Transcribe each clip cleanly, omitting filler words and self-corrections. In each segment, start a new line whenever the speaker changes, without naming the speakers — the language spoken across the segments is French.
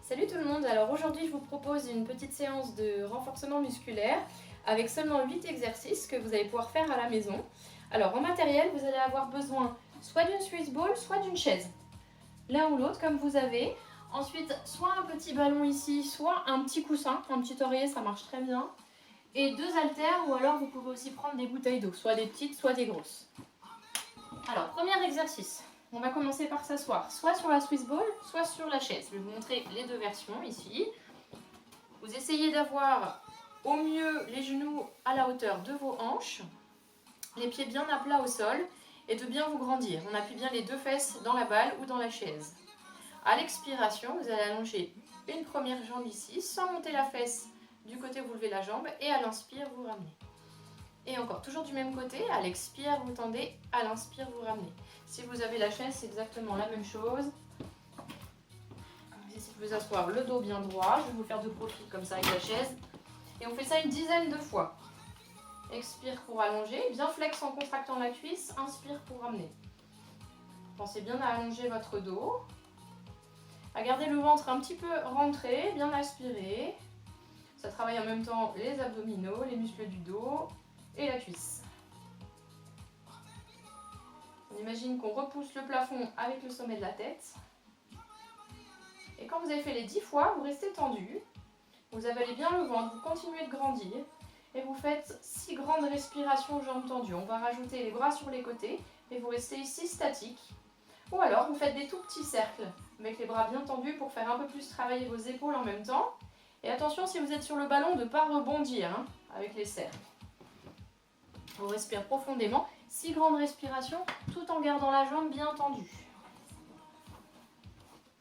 Salut tout le monde, alors aujourd'hui je vous propose une petite séance de renforcement musculaire avec seulement 8 exercices que vous allez pouvoir faire à la maison. Alors en matériel, vous allez avoir besoin soit d'une Swiss ball, soit d'une chaise. L'un ou l'autre comme vous avez. Ensuite, soit un petit ballon ici, soit un petit coussin, un petit oreiller, ça marche très bien. Et 2 haltères ou alors vous pouvez aussi prendre des bouteilles d'eau, soit des petites, soit des grosses. Alors premier exercice. On va commencer par s'asseoir, soit sur la Swiss ball, soit sur la chaise. Je vais vous montrer les deux versions ici. Vous essayez d'avoir au mieux les genoux à la hauteur de vos hanches, les pieds bien à plat au sol et de bien vous grandir. On appuie bien les deux fesses dans la balle ou dans la chaise. À l'expiration, vous allez allonger une première jambe ici, sans monter la fesse du côté où vous levez la jambe et à l'inspire, vous ramenez. Et encore, toujours du même côté, à l'expire, vous tendez, à l'inspire, vous ramenez. Si vous avez la chaise, c'est exactement la même chose. Vous essayez de vous asseoir le dos bien droit. Je vais vous faire de profil comme ça avec la chaise. Et on fait ça une dizaine de fois. Expire pour allonger, bien flex en contractant la cuisse, inspire pour ramener. Pensez bien à allonger votre dos, à garder le ventre un petit peu rentré, bien aspiré. Ça travaille en même temps les abdominaux, les muscles du dos et la cuisse. On imagine qu'on repousse le plafond avec le sommet de la tête. Et quand vous avez fait les 10 fois, vous restez tendu. Vous avalez bien le ventre, vous continuez de grandir. Et vous faites 6 grandes respirations jambes tendues. On va rajouter les bras sur les côtés et vous restez ici statique. Ou alors vous faites des tout petits cercles avec les bras bien tendus pour faire un peu plus travailler vos épaules en même temps. Et attention, si vous êtes sur le ballon, de ne pas rebondir avec les cercles. On respire profondément. 6 grandes respirations tout en gardant la jambe bien tendue.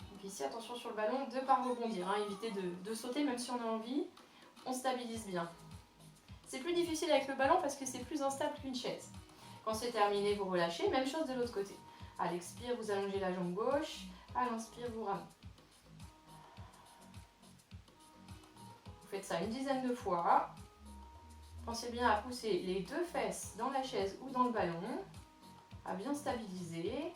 Donc ici, attention sur le ballon, de ne pas rebondir. Évitez de sauter même si on a envie. On stabilise bien. C'est plus difficile avec le ballon parce que c'est plus instable qu'une chaise. Quand c'est terminé, vous relâchez. Même chose de l'autre côté. À l'expire, vous allongez la jambe gauche. À l'inspire, vous ramenez. Vous faites ça une dizaine de fois. Pensez bien à pousser les deux fesses dans la chaise ou dans le ballon, à bien stabiliser,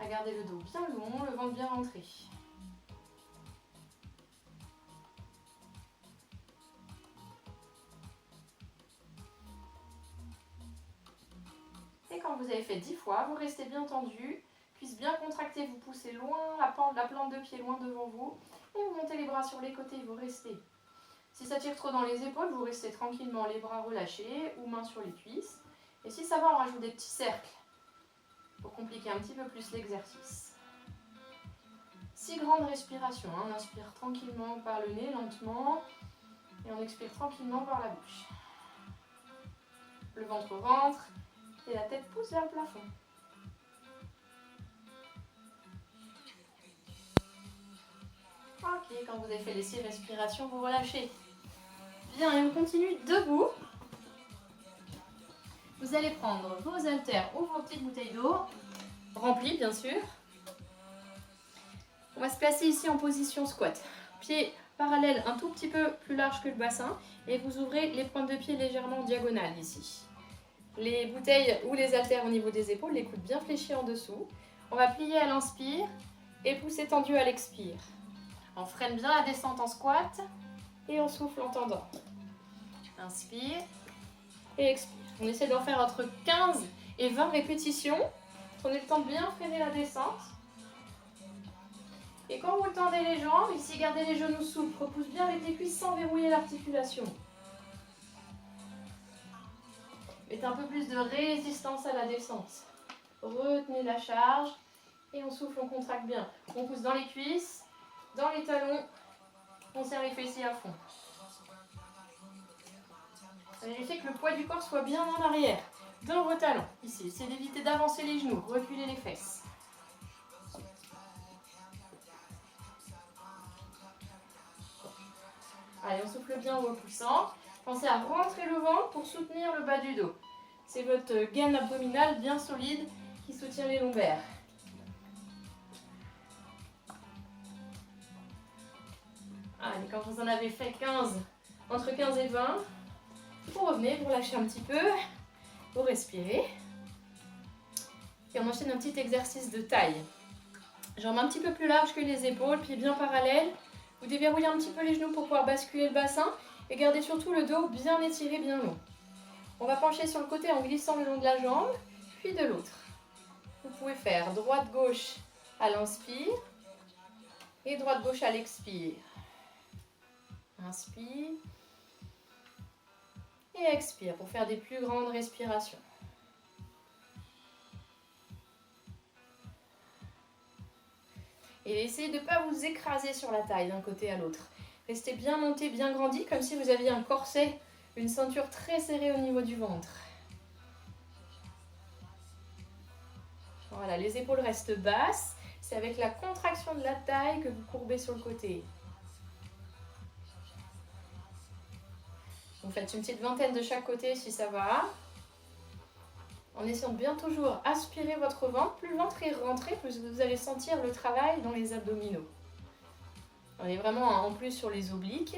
à garder le dos bien long, le ventre bien rentré. Et quand vous avez fait 10 fois, vous restez bien tendu, cuisses bien contractées, vous poussez loin la plante de pied loin devant vous, et vous montez les bras sur les côtés, vous restez. Si ça tire trop dans les épaules, vous restez tranquillement les bras relâchés ou mains sur les cuisses. Et si ça va, on rajoute des petits cercles pour compliquer un petit peu plus l'exercice. 6 grandes respirations. On inspire tranquillement par le nez, lentement. Et on expire tranquillement par la bouche. Le ventre rentre et la tête pousse vers le plafond. Ok, quand vous avez fait les 6 respirations, vous relâchez. Bien, et on continue debout. Vous allez prendre vos haltères ou vos petites bouteilles d'eau, remplies bien sûr. On va se placer ici en position squat. Pieds parallèles un tout petit peu plus large que le bassin et vous ouvrez les pointes de pied légèrement en diagonale ici. Les bouteilles ou les haltères au niveau des épaules, les coudes bien fléchis en dessous. On va plier à l'inspire et pousser tendu à l'expire. On freine bien la descente en squat et on souffle en tendant. Inspire et expire. On essaie d'en faire entre 15 et 20 répétitions. Prenez le temps de bien freiner la descente. Et quand vous tendez les jambes, ici gardez les genoux souples. Repousse bien avec les cuisses sans verrouiller l'articulation. Mettez un peu plus de résistance à la descente. Retenez la charge et on souffle, on contracte bien. On pousse dans les cuisses, dans les talons. On serre les fessiers à fond. Vérifiez que le poids du corps soit bien en arrière, dans vos talons. Ici, essayez d'éviter d'avancer les genoux, reculer les fesses. Allez, on souffle bien en repoussant. Pensez à rentrer le ventre pour soutenir le bas du dos. C'est votre gaine abdominale bien solide qui soutient les lombaires. Allez, quand vous en avez fait 15, entre 15 et 20, vous revenez, vous relâchez un petit peu, vous respirez. Et on enchaîne un petit exercice de taille. Jambes un petit peu plus larges que les épaules, pieds bien parallèles. Vous déverrouillez un petit peu les genoux pour pouvoir basculer le bassin et gardez surtout le dos bien étiré, bien long. On va pencher sur le côté en glissant le long de la jambe, puis de l'autre. Vous pouvez faire droite-gauche à l'inspire et droite-gauche à l'expire. Inspire et expire pour faire des plus grandes respirations. Et essayez de ne pas vous écraser sur la taille d'un côté à l'autre. Restez bien monté, bien grandi, comme si vous aviez un corset, une ceinture très serrée au niveau du ventre. Voilà, les épaules restent basses. C'est avec la contraction de la taille que vous courbez sur le côté. Vous faites une petite vingtaine de chaque côté si ça va. En essayant de bien toujours aspirer votre ventre. Plus le ventre est rentré, plus vous allez sentir le travail dans les abdominaux. On est vraiment en plus sur les obliques.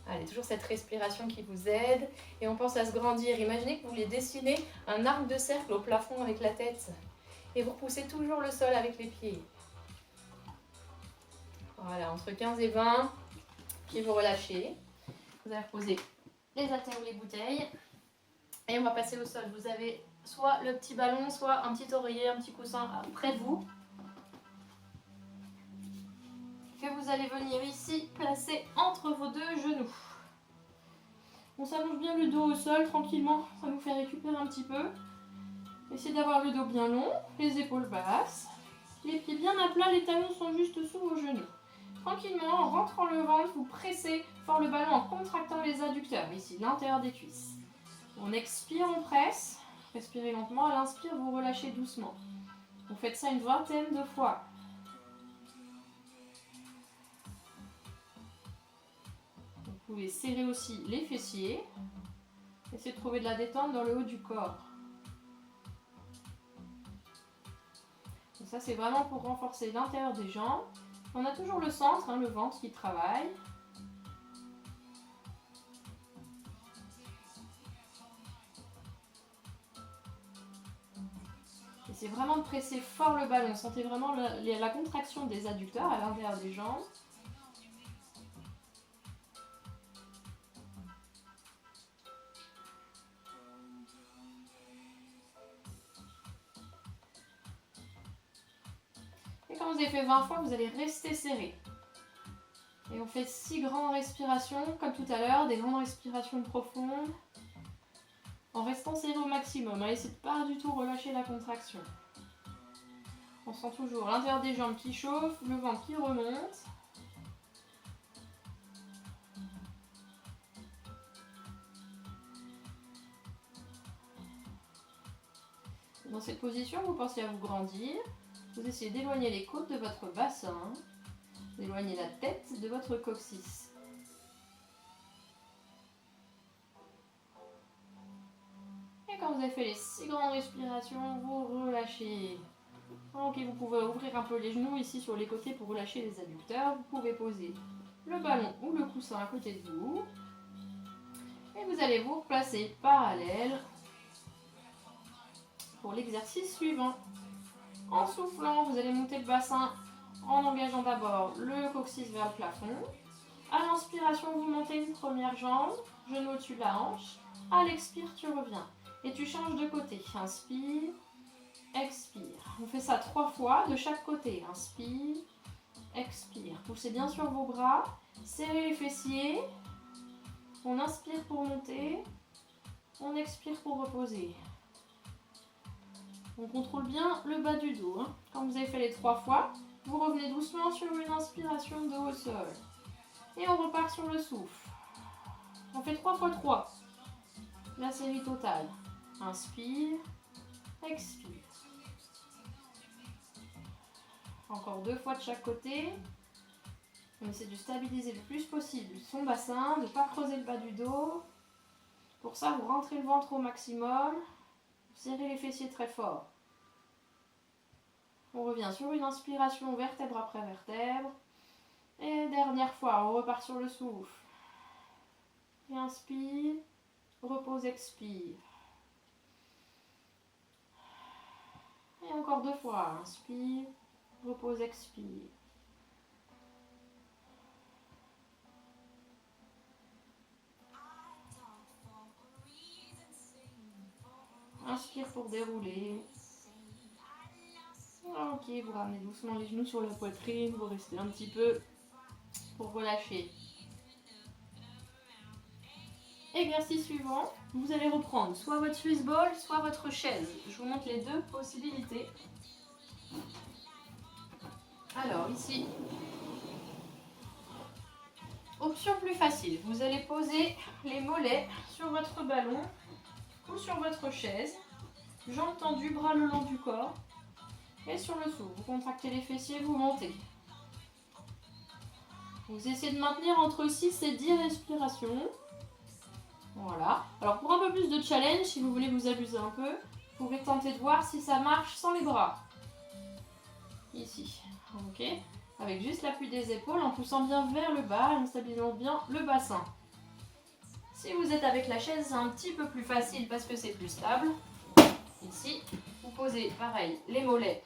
Allez, toujours cette respiration qui vous aide. Et on pense à se grandir. Imaginez que vous voulez dessiner un arc de cercle au plafond avec la tête. Et vous repoussez toujours le sol avec les pieds. Voilà, entre 15 et 20. Puis vous relâchez. Vous allez reposer les haltères ou les bouteilles. Et on va passer au sol. Vous avez soit le petit ballon, soit un petit oreiller, un petit coussin près de vous. Que vous allez venir ici placer entre vos deux genoux. On s'allonge bien le dos au sol tranquillement, ça nous fait récupérer un petit peu. Essayez d'avoir le dos bien long, les épaules basses, les pieds bien à plat, les talons sont juste sous vos genoux. Tranquillement, en rentrant le ventre, vous pressez fort le ballon en contractant les adducteurs, ici l'intérieur des cuisses. On expire, on presse, respirez lentement, à l'inspire, vous relâchez doucement. Vous faites ça une vingtaine de fois. Vous pouvez serrer aussi les fessiers. Essayez de trouver de la détente dans le haut du corps. Donc ça, c'est vraiment pour renforcer l'intérieur des jambes. On a toujours le centre, le ventre qui travaille. Essayez vraiment de presser fort le ballon. Sentez vraiment la contraction des adducteurs à l'intérieur des jambes. Et quand vous avez fait 20 fois, vous allez rester serré. Et on fait 6 grandes respirations, comme tout à l'heure, des grandes respirations profondes. En restant serré au maximum. Essayez de pas du tout relâcher la contraction. On sent toujours l'intérieur des jambes qui chauffe, le ventre qui remonte. Dans cette position, vous pensez à vous grandir. Vous essayez d'éloigner les côtes de votre bassin, d'éloigner la tête de votre coccyx. Et quand vous avez fait les 6 grandes respirations, vous relâchez. Ok, vous pouvez ouvrir un peu les genoux ici sur les côtés pour relâcher les adducteurs. Vous pouvez poser le ballon ou le coussin à côté de vous. Et vous allez vous replacer parallèle pour l'exercice suivant. En soufflant, vous allez monter le bassin en engageant d'abord le coccyx vers le plafond. À l'inspiration, vous montez une première jambe, genou au-dessus de la hanche. À l'expire, tu reviens. Et tu changes de côté. Inspire, expire. On fait ça 3 fois de chaque côté. Inspire, expire. Poussez bien sur vos bras. Serrez les fessiers. On inspire pour monter. On expire pour reposer. On contrôle bien le bas du dos. Quand vous avez fait les 3 fois, vous revenez doucement sur une inspiration de au sol. Et on repart sur le souffle. On fait 3 fois 3. La série totale. Inspire, expire. Encore 2 fois de chaque côté. On essaie de stabiliser le plus possible son bassin, de ne pas creuser le bas du dos. Pour ça, vous rentrez le ventre au maximum. Serrez les fessiers très fort. On revient sur une inspiration vertèbre après vertèbre. Et dernière fois, on repart sur le souffle. inspire, repose, expire. Et encore 2 fois, inspire, repose, expire. Inspire pour dérouler. Ok, vous ramenez doucement les genoux sur la poitrine, vous restez un petit peu pour relâcher. Exercice suivant, vous allez reprendre soit votre Swiss ball, soit votre chaise. Je vous montre les deux possibilités. Alors ici, option plus facile, vous allez poser les mollets sur votre ballon ou sur votre chaise, jambes tendues, bras le long du corps et sur le souffle. Vous contractez les fessiers, vous montez. Vous essayez de maintenir entre 6 et 10 respirations. Voilà. Alors pour un peu plus de challenge, si vous voulez vous abuser un peu, vous pouvez tenter de voir si ça marche sans les bras. Ici. Ok. Avec juste l'appui des épaules, en poussant bien vers le bas, en stabilisant bien le bassin. Si vous êtes avec la chaise, c'est un petit peu plus facile parce que c'est plus stable. Ici, vous posez pareil les mollets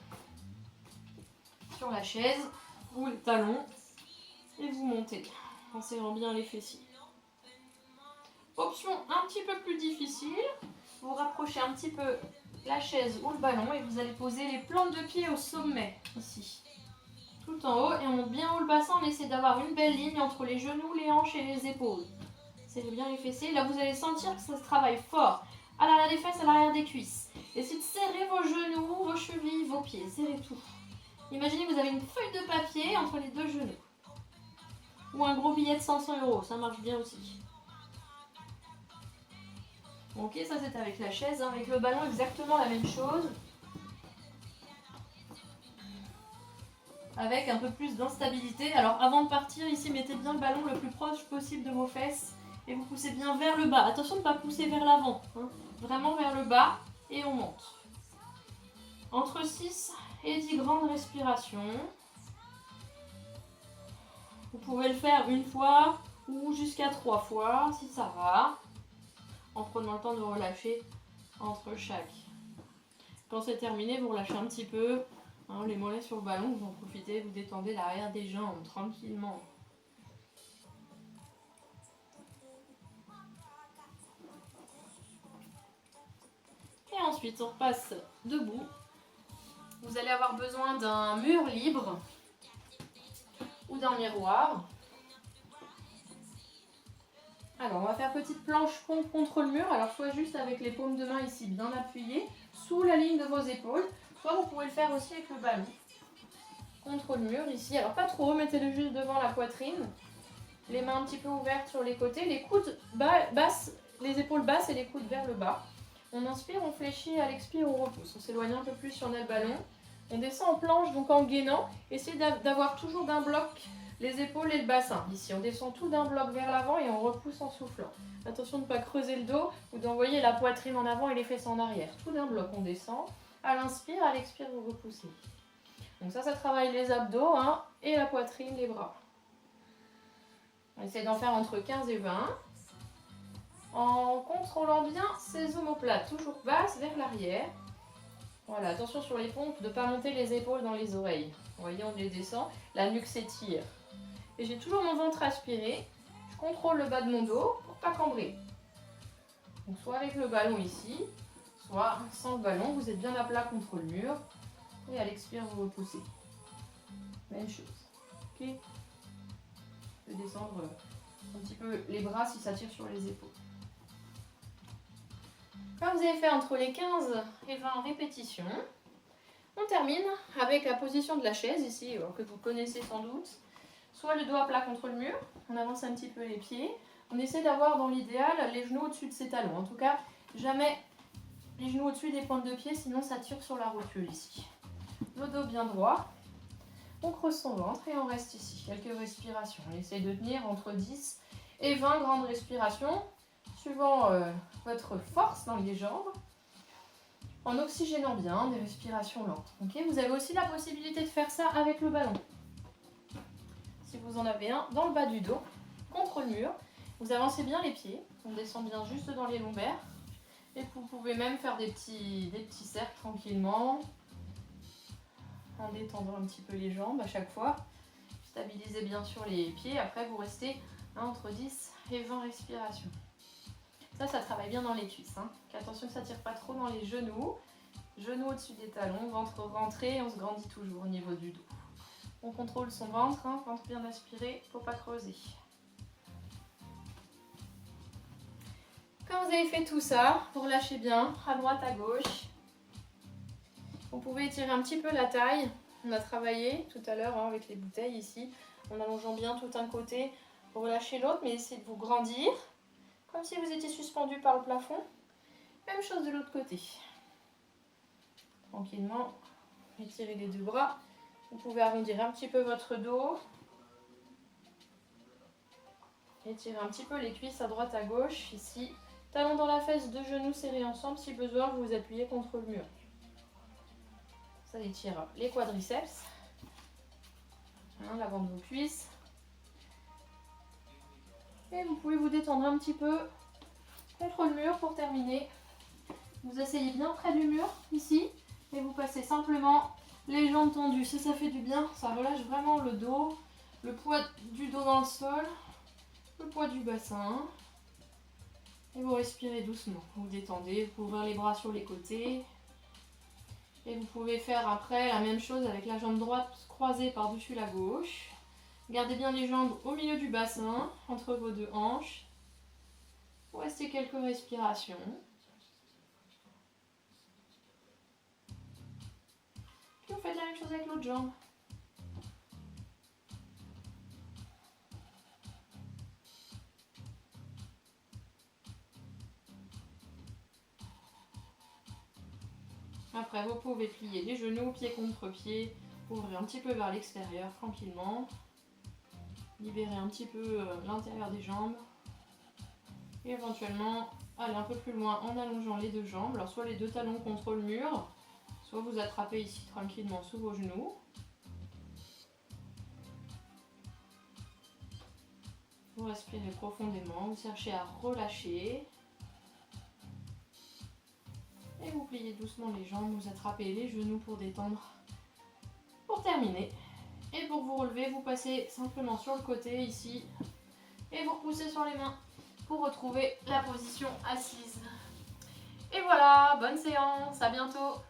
sur la chaise ou les talons et vous montez en serrant bien les fessiers. Option un petit peu plus difficile, vous rapprochez un petit peu la chaise ou le ballon et vous allez poser les plantes de pied au sommet, ici. Tout en haut et on monte bien haut le bassin, on essaie d'avoir une belle ligne entre les genoux, les hanches et les épaules. Serrez bien les fessiers, là vous allez sentir que ça se travaille fort. À l'arrière des fesses, à l'arrière des cuisses. Essayez de serrer vos genoux, vos chevilles, vos pieds, serrez tout. Imaginez que vous avez une feuille de papier entre les deux genoux. Ou un gros billet de 500 €, ça marche bien aussi. Ok, ça c'est avec la chaise, hein. Avec le ballon exactement la même chose. Avec un peu plus d'instabilité. Alors avant de partir, ici mettez bien le ballon le plus proche possible de vos fesses. Et vous poussez bien vers le bas. Attention de ne pas pousser vers l'avant, hein. Vraiment vers le bas et on monte. Entre 6 et 10 grandes respirations. Vous pouvez le faire une fois ou jusqu'à 3 fois si ça va. En prenant le temps de relâcher entre chaque. Quand c'est terminé, vous relâchez un petit peu, hein, les mollets sur le ballon, vous en profitez, vous détendez l'arrière des jambes tranquillement. Et ensuite, on repasse debout. Vous allez avoir besoin d'un mur libre ou d'un miroir. Alors, on va faire petite planche contre le mur. Alors, soit juste avec les paumes de main ici bien appuyées, sous la ligne de vos épaules. Soit vous pouvez le faire aussi avec le ballon. Contre le mur ici. Alors, pas trop, mettez-le juste devant la poitrine. Les mains un petit peu ouvertes sur les côtés. Les coudes basses, les épaules basses et les coudes vers le bas. On inspire, on fléchit, à l'expire, on repousse. On s'éloigne un peu plus si on a le ballon. On descend en planche, donc en gainant. Essayez d'avoir toujours d'un bloc les épaules et le bassin. Ici, on descend tout d'un bloc vers l'avant et on repousse en soufflant. Attention de ne pas creuser le dos ou d'envoyer la poitrine en avant et les fesses en arrière. Tout d'un bloc, on descend. À l'inspire, à l'expire, vous repoussez. Donc ça travaille les abdos, hein, et la poitrine, les bras. On essaie d'en faire entre 15 et 20. En contrôlant bien ces omoplates, toujours basses vers l'arrière. Voilà, attention sur les pompes, de ne pas monter les épaules dans les oreilles. Vous voyez, on les descend, la nuque s'étire. Et j'ai toujours mon ventre aspiré. Je contrôle le bas de mon dos pour ne pas cambrer. Donc soit avec le ballon ici, soit sans le ballon, vous êtes bien à plat contre le mur. Et à l'expire, vous repoussez. Même chose. Ok. Je vais descendre un petit peu les bras si ça tire sur les épaules. Quand vous avez fait entre les 15 et 20 répétitions, on termine avec la position de la chaise ici, que vous connaissez sans doute. Soit le dos à plat contre le mur, on avance un petit peu les pieds. On essaie d'avoir dans l'idéal les genoux au-dessus de ses talons. En tout cas, jamais les genoux au-dessus des pointes de pied, sinon ça tire sur la rotule ici. Le dos bien droit. On creuse son ventre et on reste ici. Quelques respirations. On essaie de tenir entre 10 et 20 grandes respirations, suivant votre force dans les jambes, en oxygénant bien, des respirations lentes. Okay, vous avez aussi la possibilité de faire ça avec le ballon. Si vous en avez un dans le bas du dos, contre le mur, Vous avancez bien les pieds, on descend bien juste dans les lombaires. Et vous pouvez même faire des petits cercles tranquillement, en détendant un petit peu les jambes à chaque fois. Stabilisez bien sûr les pieds, après vous restez entre 10 et 20 respirations. Ça travaille bien dans les cuisses. Attention que ça ne tire pas trop dans les genoux. Genoux au-dessus des talons, ventre rentré, on se grandit toujours au niveau du dos. On contrôle son ventre, ventre bien aspiré, faut pas creuser. Quand vous avez fait tout ça, vous relâchez bien, à droite, à gauche. Vous pouvez étirer un petit peu la taille. On a travaillé tout à l'heure avec les bouteilles ici, en allongeant bien tout un côté. Vous relâchez l'autre, mais essayez de vous grandir, comme si vous étiez suspendu par le plafond. Même chose de l'autre côté. Tranquillement, étirez les deux bras. Vous pouvez arrondir un petit peu votre dos. Étirez un petit peu les cuisses à droite, à gauche, ici. Talons dans la fesse, deux genoux serrés ensemble. Si besoin, vous vous appuyez contre le mur. Ça étire les quadriceps, l'avant de vos cuisses. Et vous pouvez vous détendre un petit peu contre le mur pour terminer. Vous asseyez bien près du mur, ici, et vous passez simplement les jambes tendues. Ça fait du bien, ça relâche vraiment le dos, le poids du dos dans le sol, le poids du bassin. Et vous respirez doucement, vous détendez, vous pouvez ouvrir les bras sur les côtés. Et vous pouvez faire après la même chose avec la jambe droite croisée par-dessus la gauche. Gardez bien les jambes au milieu du bassin, entre vos deux hanches. Vous restez quelques respirations. Puis vous faites la même chose avec l'autre jambe. Après, vous pouvez plier les genoux, pied contre pied, ouvrir un petit peu vers l'extérieur tranquillement. Libérer un petit peu l'intérieur des jambes. Et éventuellement, aller un peu plus loin en allongeant les deux jambes. Alors, soit les deux talons contre le mur, soit vous attrapez ici tranquillement sous vos genoux. Vous respirez profondément, vous cherchez à relâcher. Et vous pliez doucement les jambes, vous attrapez les genoux pour détendre. Pour terminer. Et pour vous relever, vous passez simplement sur le côté ici. Et vous repoussez sur les mains pour retrouver la position assise. Et voilà, bonne séance, à bientôt.